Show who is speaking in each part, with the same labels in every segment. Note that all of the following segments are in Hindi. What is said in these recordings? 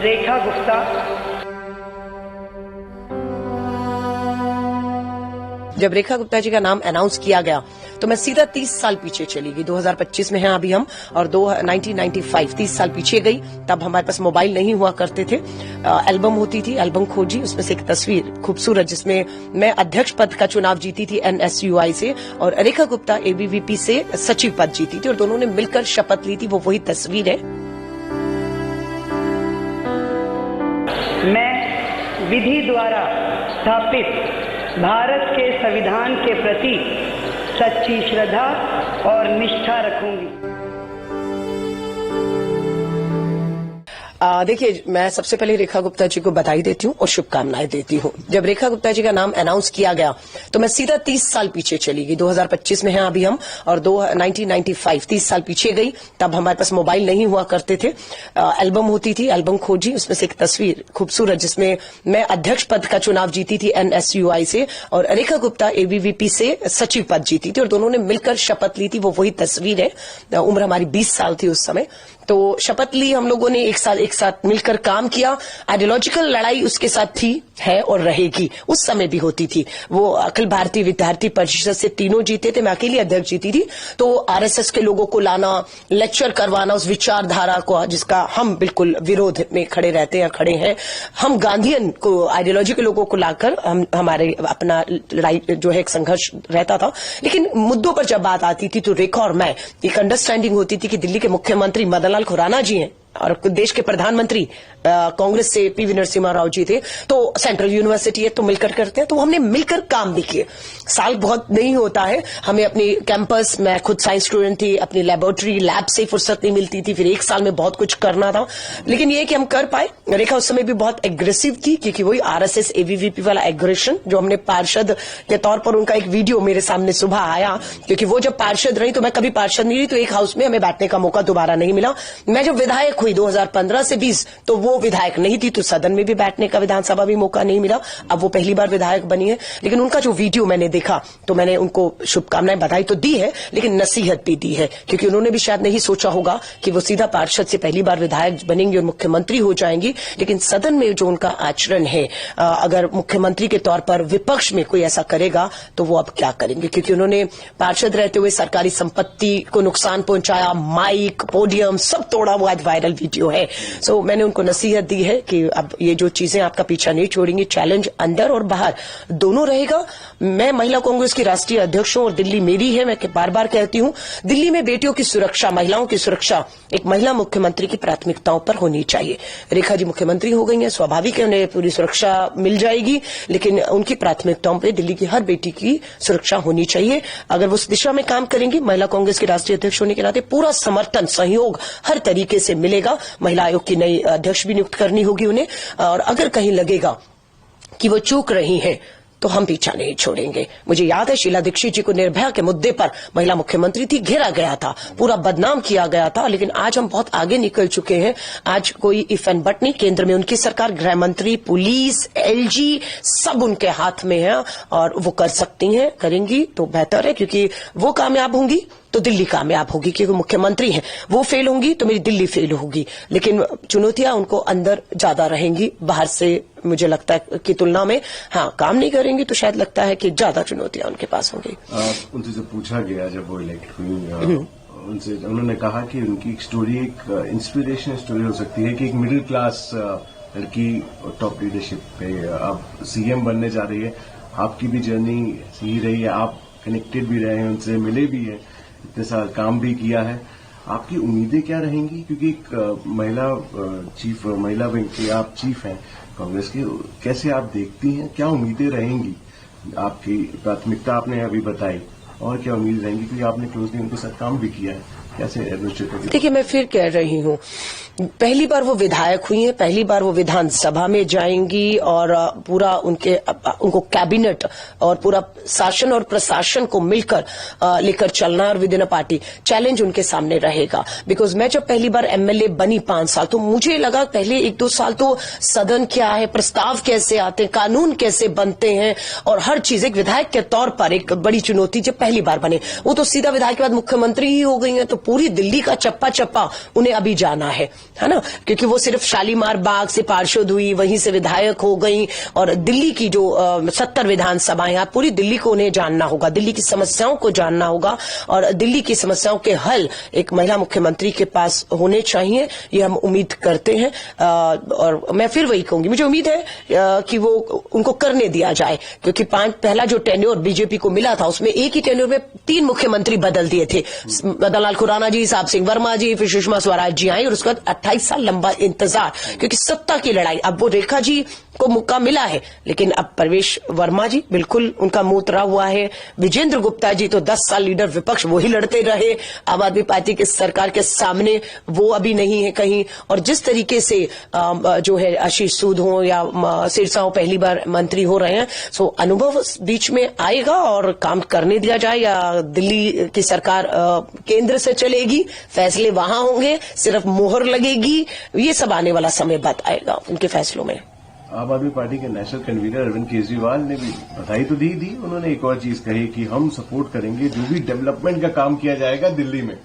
Speaker 1: रेखा गुप्ता।
Speaker 2: जब रेखा गुप्ता जी का नाम अनाउंस किया गया तो मैं सीधा 30 साल पीछे चली गई। 2025 में हैं अभी हम, और 1995 30 साल पीछे गई। तब हमारे पास मोबाइल नहीं हुआ करते थे, एल्बम होती थी, एल्बम खोजी, उसमें से एक तस्वीर खूबसूरत जिसमें मैं अध्यक्ष पद का चुनाव जीती थी NSUI से, और रेखा गुप्ता ABVP से सचिव पद जीती थी, और दोनों ने मिलकर शपथ ली थी। वो वही तस्वीर है।
Speaker 1: मैं विधि द्वारा स्थापित भारत के संविधान के प्रति सच्ची श्रद्धा और निष्ठा रखूंगी।
Speaker 2: देखिए, मैं सबसे पहले रेखा गुप्ता जी को बधाई देती हूँ और शुभकामनाएं देती हूँ। जब रेखा गुप्ता जी का नाम अनाउंस किया गया तो मैं सीधा 30 साल पीछे चली गई। 2025 में हैं अभी हम, और 1995 30 साल पीछे गई। तब हमारे पास मोबाइल नहीं हुआ करते थे, एल्बम होती थी, एल्बम खोजी, उसमें से एक तस्वीर खूबसूरत जिसमें मैं अध्यक्ष पद का चुनाव जीती थी NSUI से, और रेखा गुप्ता ABVP से सचिव पद जीती थी, और दोनों ने मिलकर शपथ ली थी। वो वही तस्वीर है। उम्र हमारी 20 साल थी उस समय। तो शपथ ली हम लोगों ने, एक साथ मिलकर काम किया। आइडियोलॉजिकल लड़ाई उसके साथ थी, है और रहेगी, उस समय भी होती थी। वो अखिल भारतीय विद्यार्थी परिषद से तीनों जीते थे, मैं अकेली अध्यक्ष जीती थी। तो RSS के लोगों को लाना, लेक्चर करवाना उस विचारधारा को जिसका हम बिल्कुल विरोध में खड़े रहते हैं, खड़े हैं। हम गांधीयन को, आइडियोलॉजी के लोगों को लाकर हमारे अपना लड़ाई जो है एक संघर्ष रहता था। लेकिन मुद्दों पर जब बात आती थी तो रेखा और मैं एक अंडरस्टैंडिंग होती थी कि दिल्ली के मुख्यमंत्री मदन लाल खुराना जी हैं और देश के प्रधानमंत्री कांग्रेस से PV नरसिम्हा राव जी थे, तो सेंट्रल यूनिवर्सिटी है तो मिलकर करते हैं। तो हमने मिलकर काम भी किए। साल बहुत नहीं होता है, हमें अपनी कैंपस, मैं खुद साइंस स्टूडेंट थी, अपनी लेबोरेटरी लैब से फुर्सत नहीं मिलती थी, फिर एक साल में बहुत कुछ करना था। लेकिन ये कि हम कर पाए। रेखा उस समय भी बहुत एग्रेसिव थी, क्योंकि वही RSS ABVP वाला एग्रेशन जो हमने पार्षद के तौर पर, उनका एक वीडियो मेरे सामने सुबह आया, क्योंकि वो जब पार्षद रही तो मैं कभी पार्षद नहीं रही, तो एक हाउस में हमें बैठने का मौका दोबारा नहीं मिला। मैं जब विधायक हुई 2015 से 20, तो वो विधायक नहीं थी, तो सदन में भी बैठने का, विधानसभा भी मौका नहीं मिला। अब वो पहली बार विधायक बनी है। लेकिन उनका जो वीडियो मैंने देखा तो मैंने उनको शुभकामनाएं, बधाई तो दी है, लेकिन नसीहत भी दी है, क्योंकि उन्होंने भी शायद नहीं सोचा होगा कि वो सीधा पार्षद से पहली बार विधायक बनेंगी और मुख्यमंत्री हो जाएंगी। लेकिन सदन में जो उनका आचरण है, अगर मुख्यमंत्री के तौर पर विपक्ष में कोई ऐसा करेगा तो वो अब क्या करेंगे, क्योंकि उन्होंने पार्षद रहते हुए सरकारी संपत्ति को नुकसान पहुंचाया, माइक, पोडियम सब तोड़ा। वो आज वायरल वीडियो है। सो मैंने उनको नसीहत दी है कि अब ये जो चीजें आपका पीछा नहीं छोड़ेंगी, चैलेंज अंदर और बाहर दोनों रहेगा। मैं महिला कांग्रेस की राष्ट्रीय अध्यक्ष हूं और दिल्ली मेरी है। मैं बार बार कहती हूं, दिल्ली में बेटियों की सुरक्षा, महिलाओं की सुरक्षा एक महिला मुख्यमंत्री की प्राथमिकताओं पर होनी चाहिए। रेखा जी मुख्यमंत्री हो गई हैं, स्वाभाविक है उन्हें पूरी सुरक्षा मिल जाएगी, लेकिन उनकी प्राथमिकताओं पर दिल्ली की हर बेटी की सुरक्षा होनी चाहिए। अगर वो उस दिशा में काम करेंगी, महिला कांग्रेस की राष्ट्रीय अध्यक्ष होने के नाते पूरा समर्थन, सहयोग हर तरीके से मिलेगा। महिला आयोग की नई अध्यक्ष भी नियुक्त करनी होगी उन्हें, और अगर कहीं लगेगा कि वो चूक रही हैं तो हम पीछा नहीं छोड़ेंगे। मुझे याद है शीला दीक्षित जी को निर्भया के मुद्दे पर, महिला मुख्यमंत्री थी, घेरा गया था, पूरा बदनाम किया गया था। लेकिन आज हम बहुत आगे निकल चुके हैं। आज कोई इफ एंड बट नहीं, केंद्र में उनकी सरकार, गृह मंत्री, पुलिस, LG सब उनके हाथ में है, और वो कर सकती हैं, करेंगी तो बेहतर है, क्योंकि वो कामयाब होंगी तो दिल्ली कामयाब होगी, क्योंकि मुख्यमंत्री हैं। वो फेल होंगी तो मेरी दिल्ली फेल होगी। लेकिन चुनौतियां उनको अंदर ज्यादा रहेंगी, बाहर से मुझे लगता है की तुलना में। हाँ, काम नहीं करेंगी तो शायद लगता है कि ज्यादा चुनौतियां उनके पास होंगी।
Speaker 3: उनसे जब पूछा गया, जब वो इलेक्ट हुई, उनसे उन्होंने कहा कि उनकी एक स्टोरी एक इंस्पिरेशनल स्टोरी हो सकती है, कि एक मिडिल क्लास लड़की टॉप लीडरशिप पे अब CM बनने जा रही है। आपकी भी जर्नी सही रही है, आप कनेक्टेड भी रहे हैं उनसे, मिले भी हैं, इतने साल काम भी किया है। आपकी उम्मीदें क्या रहेंगी, क्योंकि एक महिला विंग की आप चीफ हैं कांग्रेस की, कैसे आप देखती हैं, क्या उम्मीदें रहेंगी? आपकी प्राथमिकता आपने अभी बताई, और क्या उम्मीद रहेंगी, क्योंकि आपने क्लोजली उनके साथ काम भी किया है, कैसे एडमिनिस्ट्रेटर?
Speaker 2: देखिए, मैं फिर कह रही हूँ, पहली बार वो विधायक हुई हैं, पहली बार वो विधानसभा में जाएंगी, और पूरा उनको कैबिनेट और पूरा शासन और प्रशासन को मिलकर लेकर चलना, और with in a party challenge उनके सामने रहेगा। बिकॉज मैं जब पहली बार MLA बनी 5 साल, तो मुझे लगा पहले 1-2 साल तो सदन क्या है, प्रस्ताव कैसे आते हैं, कानून कैसे बनते हैं, और हर चीज एक विधायक के तौर पर एक बड़ी चुनौती। जब पहली बार बने, वो तो सीधा विधायक के बाद मुख्यमंत्री ही हो गई हैं, तो पूरी दिल्ली का चप्पा चप्पा उन्हें अभी जाना है ना, क्योंकि वो सिर्फ शालीमार बाग से पार्षद हुई, वहीं से विधायक हो गई, और दिल्ली की जो 70 विधानसभाएं, आप पूरी दिल्ली को उन्हें जानना होगा, दिल्ली की समस्याओं को जानना होगा, और दिल्ली की समस्याओं के हल एक महिला मुख्यमंत्री के पास होने चाहिए, ये हम उम्मीद करते हैं। और मैं फिर वही कहूंगी, मुझे उम्मीद है कि वो उनको करने दिया जाए, क्योंकि पहला जो टेन्योर बीजेपी को मिला था उसमें एक ही टेन्योर में 3 मुख्यमंत्री बदल दिए थे, मदन लाल खुराना जी, साहब सिंह वर्मा जी, फिर सुषमा स्वराज जी आई, और उसके बाद 28 साल लंबा इंतजार, क्योंकि सत्ता की लड़ाई। अब वो रेखा जी को मौका मिला है, लेकिन अब प्रवेश वर्मा जी बिल्कुल उनका मुंह उतरा हुआ है, विजेंद्र गुप्ता जी तो 10 साल लीडर विपक्ष वही लड़ते रहे आम आदमी पार्टी की सरकार के सामने, वो अभी नहीं है कहीं। और जिस तरीके से जो है आशीष सूद हो या सिरसा हो, पहली बार मंत्री हो रहे हैं, सो अनुभव बीच में आएगा और काम करने दिया जाए, या दिल्ली की सरकार केंद्र से चलेगी, फैसले वहां होंगे, सिर्फ मोहर लगेगी, ये सब आने वाला समय बताएगा उनके फैसलों में।
Speaker 3: आम आदमी पार्टी के नेशनल कन्वीनर अरविंद केजरीवाल ने भी बधाई तो दी, उन्होंने एक और चीज कही कि हम सपोर्ट करेंगे जो भी डेवलपमेंट का काम किया जाएगा दिल्ली में।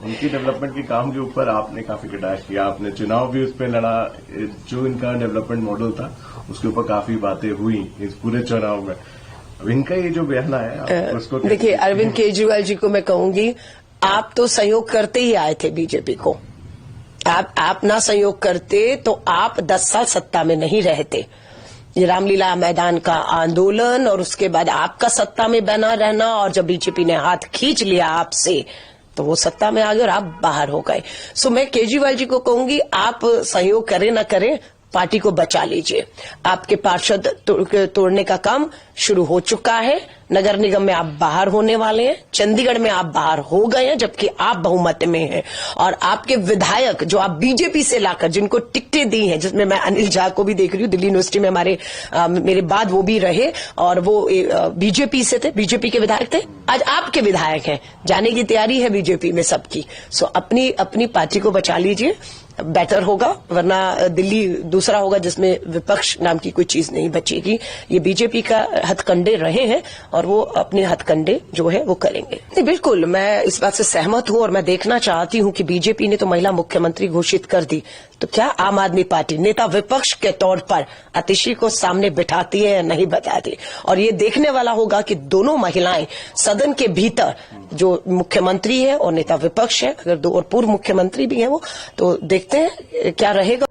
Speaker 3: उनके डेवलपमेंट के काम के ऊपर आपने काफी कटाक्ष किया, आपने चुनाव भी उस पर लड़ा, जो इनका डेवलपमेंट मॉडल था उसके ऊपर काफी बातें हुई इस पूरे चुनाव में। अब इनका ये जो बयान आया उसको
Speaker 2: देखिए, अरविंद केजरीवाल जी को मैं कहूंगी, आप तो सहयोग करते ही आए थे बीजेपी को, आप ना सहयोग करते तो आप 10 साल सत्ता में नहीं रहते। ये रामलीला मैदान का आंदोलन और उसके बाद आपका सत्ता में बना रहना, और जब बीजेपी ने हाथ खींच लिया आपसे तो वो सत्ता में आ गए और आप बाहर हो गए। सो मैं केजरीवाल जी को कहूंगी, आप सहयोग करें ना करें, पार्टी को बचा लीजिए। आपके पार्षद तोड़ने का काम शुरू हो चुका है, नगर निगम में आप बाहर होने वाले हैं, चंडीगढ़ में आप बाहर हो गए हैं जबकि आप बहुमत में हैं, और आपके विधायक जो आप बीजेपी से लाकर जिनको टिकटें दी हैं, जिसमें मैं अनिल झा को भी देख रही हूँ, दिल्ली यूनिवर्सिटी में मेरे बाद वो भी रहे और वो बीजेपी से थे, बीजेपी के विधायक थे, आज आपके विधायक हैं, जाने की तैयारी है बीजेपी में सबकी। सो अपनी पार्टी को बचा लीजिए, बेटर होगा, वरना दिल्ली दूसरा होगा जिसमें विपक्ष नाम की कोई चीज नहीं बचेगी। ये बीजेपी का हथकंडे रहे हैं और वो अपने हथकंडे जो है वो करेंगे। नहीं, बिल्कुल मैं इस बात से सहमत हूं, और मैं देखना चाहती हूं कि बीजेपी ने तो महिला मुख्यमंत्री घोषित कर दी, तो क्या आम आदमी पार्टी नेता विपक्ष के तौर पर आतिशी को सामने बिठाती है या नहीं बताती। और ये देखने वाला होगा कि दोनों महिलाएं सदन के भीतर, जो मुख्यमंत्री है और नेता विपक्ष है, अगर दो और पूर्व मुख्यमंत्री भी हैं वो, तो देखते हैं क्या रहेगा।